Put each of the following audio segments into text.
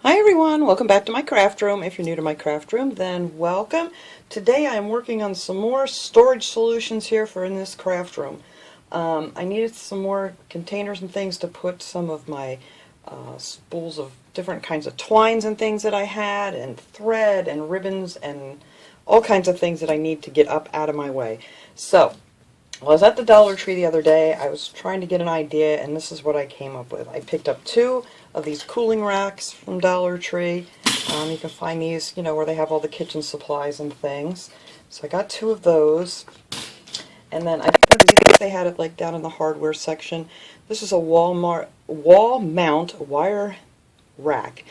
Hi everyone, welcome back to my craft room. If you're new to my craft room, then welcome. Today I am working on some more storage solutions here for in this craft room. I needed some more containers and things to put some of my spools of different kinds of twines and things that I had, and thread and ribbons and all kinds of things that I need to get up out of my way. So, I was at the Dollar Tree the other day. I was trying to get an idea, and this is what I came up with. I picked up two of these cooling racks from Dollar Tree. You can find these, where they have all the kitchen supplies and things. So I got two of those. And then I think they had it like down in the hardware section. This is a wall mount wire rack.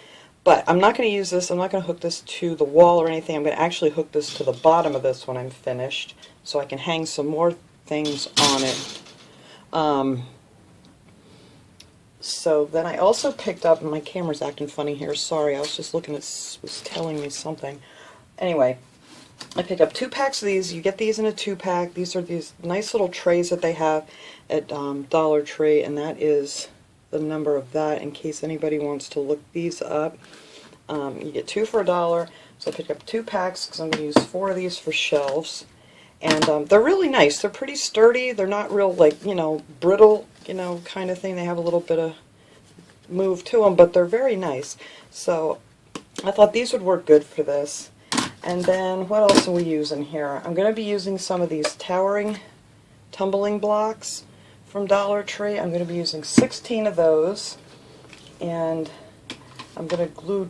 But I'm not going to use this. I'm not going to hook this to the wall or anything. I'm going to actually hook this to the bottom of this when I'm finished, so I can hang some more things on it. So then I also picked up, and my camera's acting funny here, sorry, I was just looking at, was telling me something. Anyway, I picked up 2 packs of these. You get these in a 2-pack. These are these nice little trays that they have at Dollar Tree, and that is the number of that in case anybody wants to look these up. You get 2 for $1, so I picked up 2 packs because I'm going to use 4 of these for shelves. And they're really nice. They're pretty sturdy. They're not real, like, brittle, kind of thing. They have a little bit of move to them, but they're very nice. So I thought these would work good for this. And then what else are we using here? I'm going to be using some of these towering tumbling blocks from Dollar Tree. I'm going to be using 16 of those. And I'm going to glue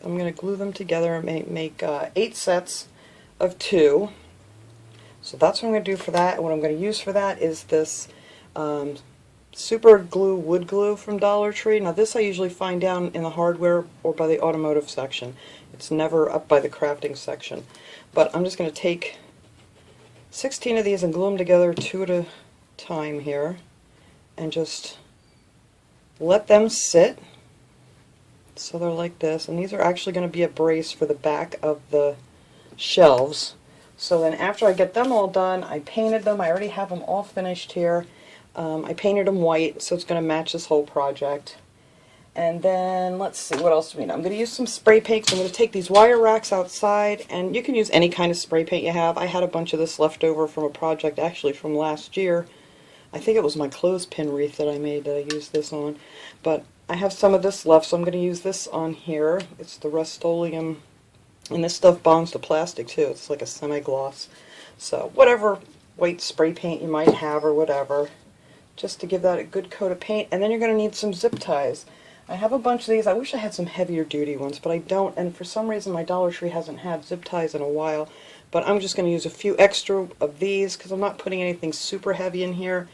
I'm going to glue them together and make 8 sets of 2. So that's what I'm going to do for that. And what I'm going to use for that is this super glue wood glue from Dollar Tree. Now this I usually find down in the hardware or by the automotive section. It's never up by the crafting section. But I'm just going to take 16 of these and glue them together 2 at a time here, and just let them sit. So they're like this, and these are actually going to be a brace for the back of the shelves. So then after I get them all done, I painted them. I already have them all finished here. I painted them white, so it's going to match this whole project. And then, let's see, what else do we need? I'm going to use some spray paint. I'm going to take these wire racks outside, and you can use any kind of spray paint you have. I had a bunch of this left over from a project actually from last year. I think it was my clothespin wreath that I made that I used this on. But I have some of this left, so I'm going to use this on here. It's the Rust-Oleum. And this stuff bonds to plastic too. It's like a semi-gloss. So whatever white spray paint you might have or whatever, just to give that a good coat of paint. And then you're going to need some zip ties. I have a bunch of these. I wish I had some heavier duty ones, but I don't. And for some reason my Dollar Tree hasn't had zip ties in a while. But I'm just going to use a few extra of these because I'm not putting anything super heavy in here.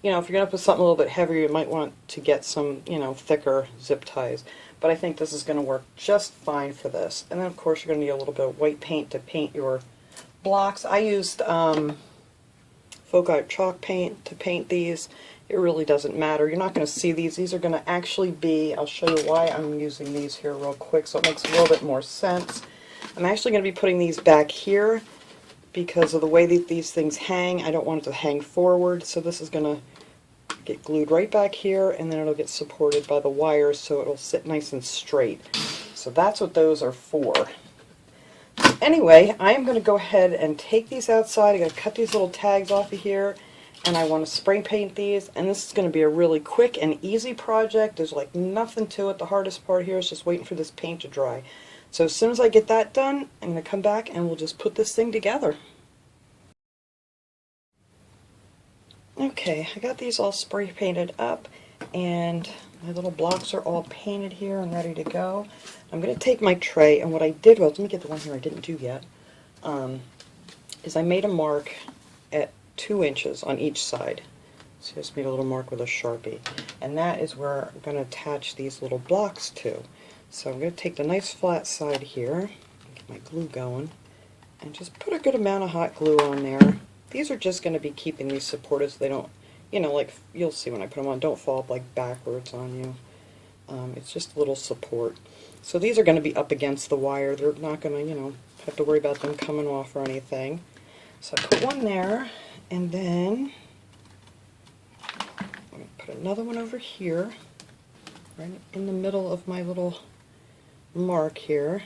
If you're going to put something a little bit heavier, you might want to get some, thicker zip ties. But I think this is going to work just fine for this. And then, of course, you're going to need a little bit of white paint to paint your blocks. I used Folk Art chalk paint to paint these. It really doesn't matter. You're not going to see these. These are going to actually be, I'll show you why I'm using these here real quick so it makes a little bit more sense. I'm actually going to be putting these back here because of the way that these things hang. I don't want it to hang forward, so this is going to get glued right back here, and then it'll get supported by the wires so it'll sit nice and straight. So that's what those are for. Anyway, I am going to go ahead and take these outside. I'm going to cut these little tags off of here, and I want to spray paint these, and this is going to be a really quick and easy project. There's like nothing to it. The hardest part here is just waiting for this paint to dry. So as soon as I get that done, I'm going to come back and we'll just put this thing together. Okay, I got these all spray painted up, and my little blocks are all painted here and ready to go. I'm going to take my tray, and what I did was, let me get the one here I didn't do yet, is I made a mark at 2 inches on each side. So I just made a little mark with a Sharpie. And that is where I'm going to attach these little blocks to. So I'm going to take the nice flat side here, get my glue going, and just put a good amount of hot glue on there. These are just going to be keeping these supported so they don't, like you'll see when I put them on, don't fall like backwards on you. It's just a little support. So these are going to be up against the wire. They're not going to, have to worry about them coming off or anything. So I put one there, and then I'm going to put another one over here. right in the middle of my little mark here.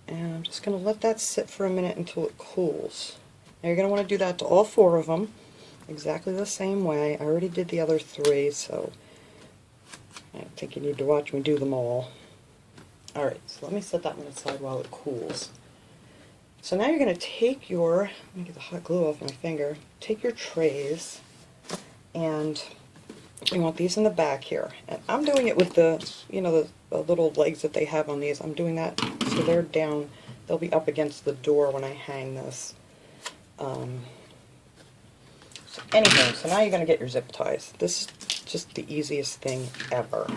And I'm just going to let that sit for a minute until it cools. Now you're going to want to do that to all 4 of them, exactly the same way. I already did the other 3, so I don't think you need to watch me do them all. Alright, so let me set that one aside while it cools. So now you're going to take your, let me get the hot glue off my finger, take your trays, and you want these in the back here. And I'm doing it with the, you know, the little legs that they have on these. I'm doing that so they're down, they'll be up against the door when I hang this. So anyhow, so now you're going to get your zip ties. This is just the easiest thing ever.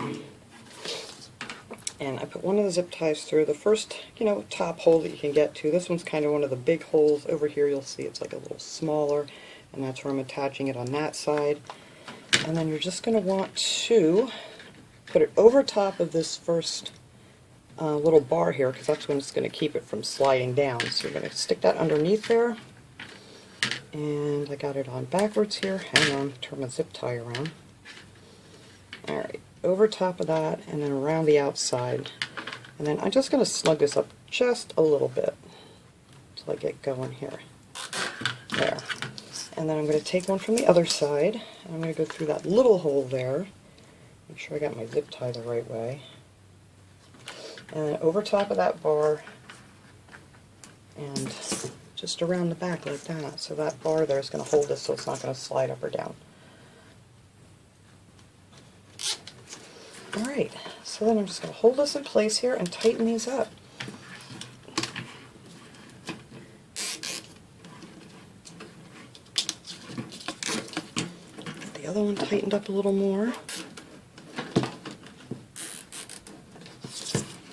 And I put one of the zip ties through the first, you know, top hole that you can get to. This one's kind of one of the big holes. Over here you'll see it's like a little smaller, and that's where I'm attaching it on that side. And then you're just going to want to put it over top of this first little bar here, because that's when it's going to keep it from sliding down. So you're going to stick that underneath there. And I got it on backwards here. Hang on, turn my zip tie around. Alright, over top of that and then around the outside. And then I'm just going to snug this up just a little bit until I get going here. There. And then I'm going to take one from the other side, and I'm going to go through that little hole there. Make sure I got my zip tie the right way. And then over top of that bar, and just around the back like that. So that bar there is going to hold this so it's not going to slide up or down. Alright, so then I'm just going to hold this in place here and tighten these up. The other one tightened up a little more.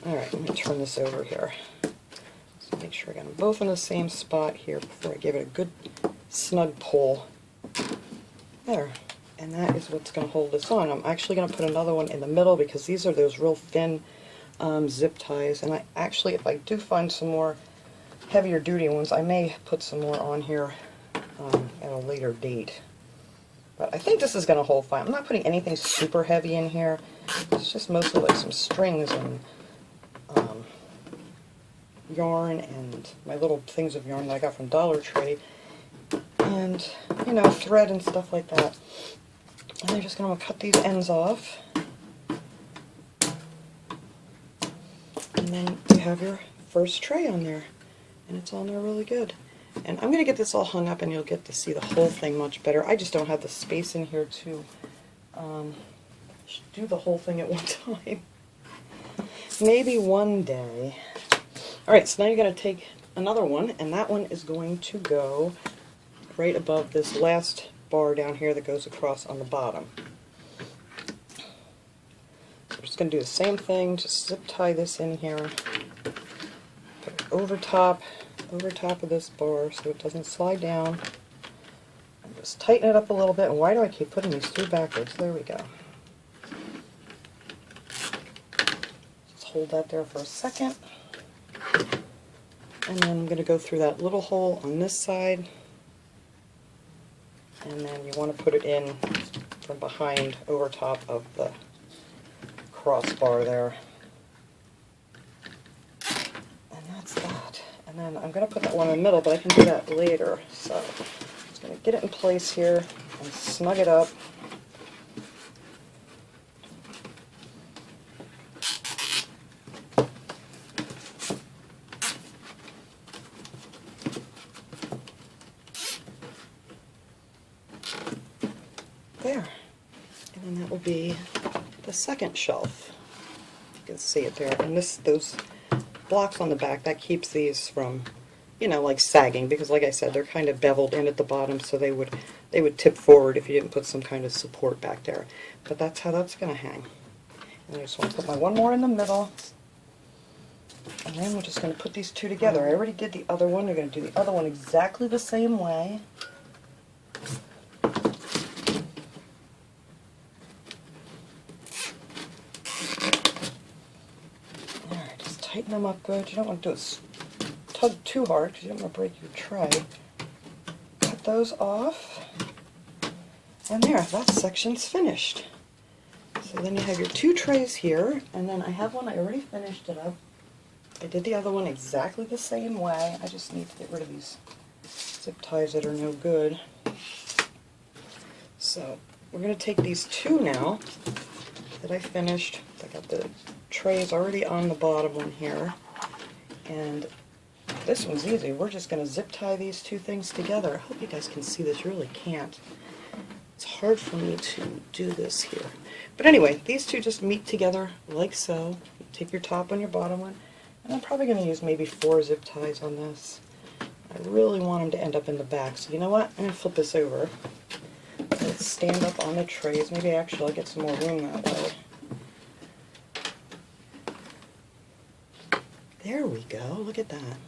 Alright, let me turn this over here. So make sure I got them both in the same spot here before I give it a good snug pull. There. And that is what's going to hold this on. I'm actually going to put another one in the middle because these are those real thin zip ties. And I actually, if I do find some more heavier duty ones, I may put some more on here at a later date. But I think this is going to hold fine. I'm not putting anything super heavy in here. It's just mostly like some strings and yarn and my little things of yarn that I got from Dollar Tree. And, you know, thread and stuff like that. And I'm just going to cut these ends off. And then you have your first tray on there. And it's on there really good. And I'm going to get this all hung up and you'll get to see the whole thing much better. I just don't have the space in here to do the whole thing at one time. Maybe one day. Alright, so now you're going to take another one, and that one is going to go right above this last bar down here that goes across on the bottom. So we're just going to do the same thing, just zip tie this in here, put it over top of this bar so it doesn't slide down, and just tighten it up a little bit. And why do I keep putting these through backwards? There we go. Just hold that there for a second, and then I'm going to go through that little hole on this side. And then you want to put it in from behind over top of the crossbar there. And that's that. And then I'm going to put that one in the middle, but I can do that later. So I'm just going to get it in place here and snug it up. There. And then that will be the second shelf. You can see it there. And those blocks on the back, that keeps these from, you know, like sagging, because like I said, they're kind of beveled in at the bottom, so they would tip forward if you didn't put some kind of support back there. But that's how that's going to hang. And I just want to put my one more in the middle. And then we're just going to put these two together. I already did the other one. We're going to do the other one exactly the same way. Tighten them up good. You don't want to do it tug too hard because you don't want to break your tray. Cut those off. And there, that section's finished. So then you have your 2 trays here, and then I have one, I already finished it up. I did the other one exactly the same way. I just need to get rid of these zip ties that are no good. So we're going to take these 2 now that I finished. I got the trays already on the bottom one here, and this one's easy. We're just going to zip tie these 2 things together. I hope you guys can see this. You really can't. It's hard for me to do this here. But anyway, these 2 just meet together like so. You take your top and your bottom one, and I'm probably going to use maybe 4 zip ties on this. I really want them to end up in the back. So you know what? I'm going to flip this over. Let's stand up on the trays. Maybe actually I'll get some more room that way. There we go. Look at that.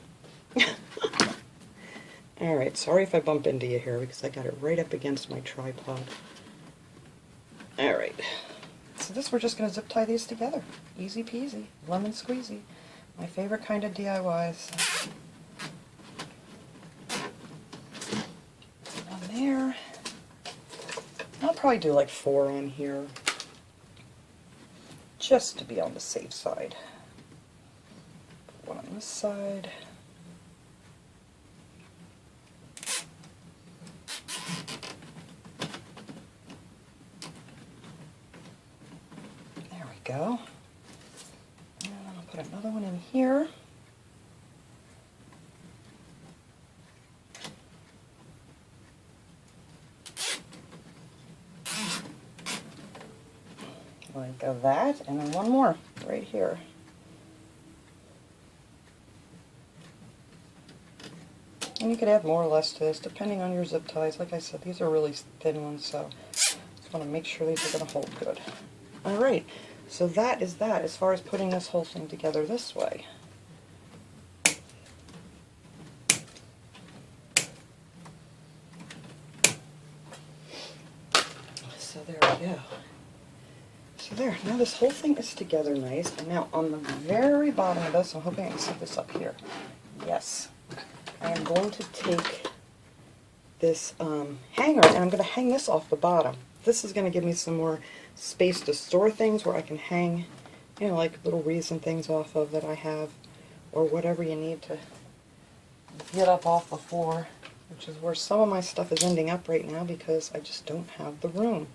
Alright, sorry if I bump into you here because I got it right up against my tripod. Alright, so this we're just going to zip tie these together. Easy peasy, lemon squeezy. My favorite kind of DIYs. On there. I'll probably do like 4 on here, just to be on the safe side. 1 on this side. There we go. And then I'll put another one in here. Like that, and then 1 more right here. And you could add more or less to this, depending on your zip ties. Like I said, these are really thin ones, so just want to make sure these are going to hold good. Alright, so that is that as far as putting this whole thing together this way. So there we go. So there, now this whole thing is together nice, and now on the very bottom of this, I'm hoping I can set this up here. Yes. I am going to take this hanger, and I'm going to hang this off the bottom. This is going to give me some more space to store things where I can hang, you know, like little wreaths and things off of that I have, or whatever you need to get up off the floor, which is where some of my stuff is ending up right now because I just don't have the room.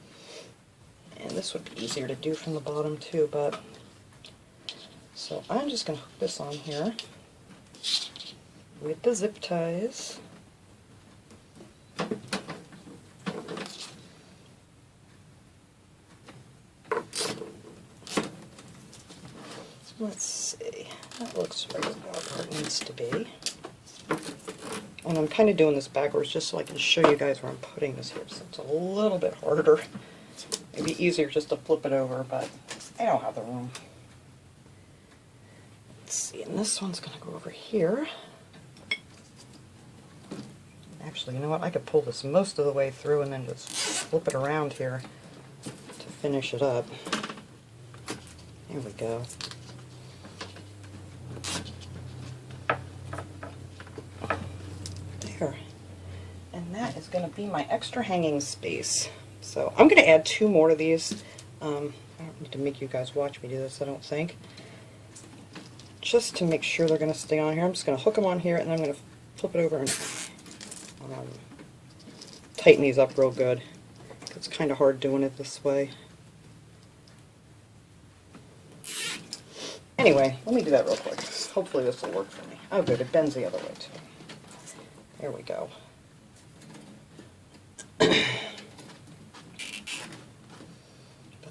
And this would be easier to do from the bottom too, but so I'm just going to hook this on here with the zip ties. Let's see, that looks right about where it needs to be. And I'm kind of doing this backwards just so I can show you guys where I'm putting this here, so it's a little bit harder. It'd be easier just to flip it over, but I don't have the room. Let's see, and this one's going to go over here. Actually, you know what? I could pull this most of the way through and then just flip it around here to finish it up. There we go. There. And that is going to be my extra hanging space. So I'm going to add 2 more of these. I don't need to make you guys watch me do this, I don't think. Just to make sure they're going to stay on here, I'm just going to hook them on here, and then I'm going to flip it over and tighten these up real good. It's kind of hard doing it this way. Anyway, let me do that real quick. Hopefully this will work for me. Oh good, it bends the other way too. There we go.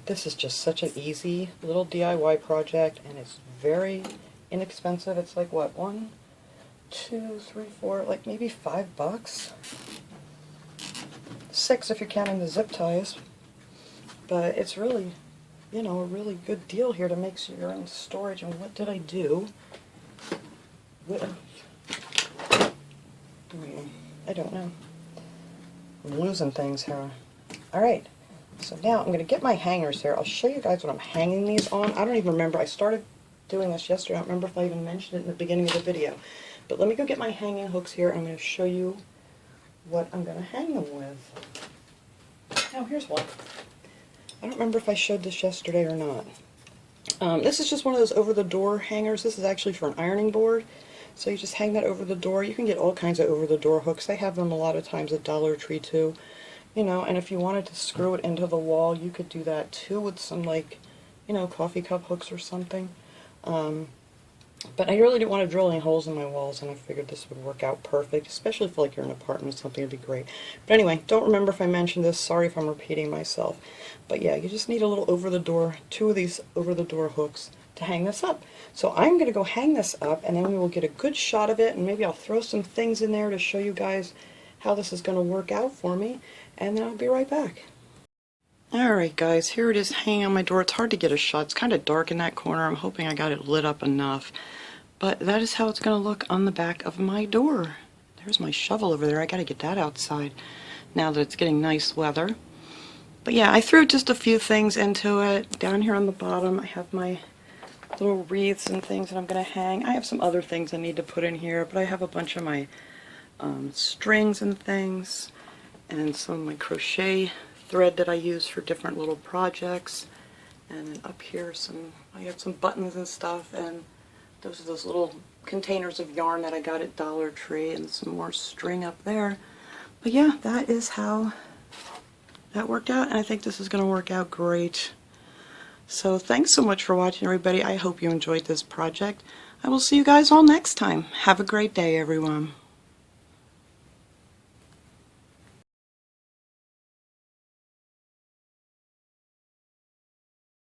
This is just such an easy little DIY project, and it's very inexpensive. It's like, what, 1, 2, 3, 4, like maybe $5. 6 if you're counting the zip ties. But it's really, you know, a really good deal here to make sure you're in storage. And what did I do? I don't know. I'm losing things here. Alright. So now I'm going to get my hangers here. I'll show you guys what I'm hanging these on. I don't even remember. I started doing this yesterday. I don't remember if I even mentioned it in the beginning of the video. But let me go get my hanging hooks here. I'm going to show you what I'm going to hang them with. Oh, here's one. I don't remember if I showed this yesterday or not. This is just one of those over-the-door hangers. This is actually for an ironing board. So you just hang that over the door. You can get all kinds of over-the-door hooks. They have them a lot of times at Dollar Tree too. You know, and if you wanted to screw it into the wall, you could do that too with some, like, you know, coffee cup hooks or something. But I really didn't want to drill any holes in my walls, and I figured this would work out perfect, especially if like you're in an apartment or something. It'd be great. But anyway, don't remember if I mentioned this. Sorry if I'm repeating myself. But yeah, you just need a little over-the-door, 2 of these over-the-door hooks to hang this up. So I'm going to go hang this up, and then we will get a good shot of it, and maybe I'll throw some things in there to show you guys how this is going to work out for me, and then I'll be right back. Alright guys, here it is hanging on my door. It's hard to get a shot. It's kind of dark in that corner. I'm hoping I got it lit up enough. But that is how it's going to look on the back of my door. There's my shovel over there. I got to get that outside now that it's getting nice weather. But yeah, I threw just a few things into it. Down here on the bottom I have my little wreaths and things that I'm going to hang. I have some other things I need to put in here, but I have a bunch of my strings and things, and some of my crochet thread that I use for different little projects. And then up here I have some buttons and stuff, and those are those little containers of yarn that I got at Dollar Tree, and some more string up there. But yeah, that is how that worked out, and I think this is going to work out great. So thanks so much for watching, everybody. I hope you enjoyed this project. I will see you guys all next time. Have a great day, everyone.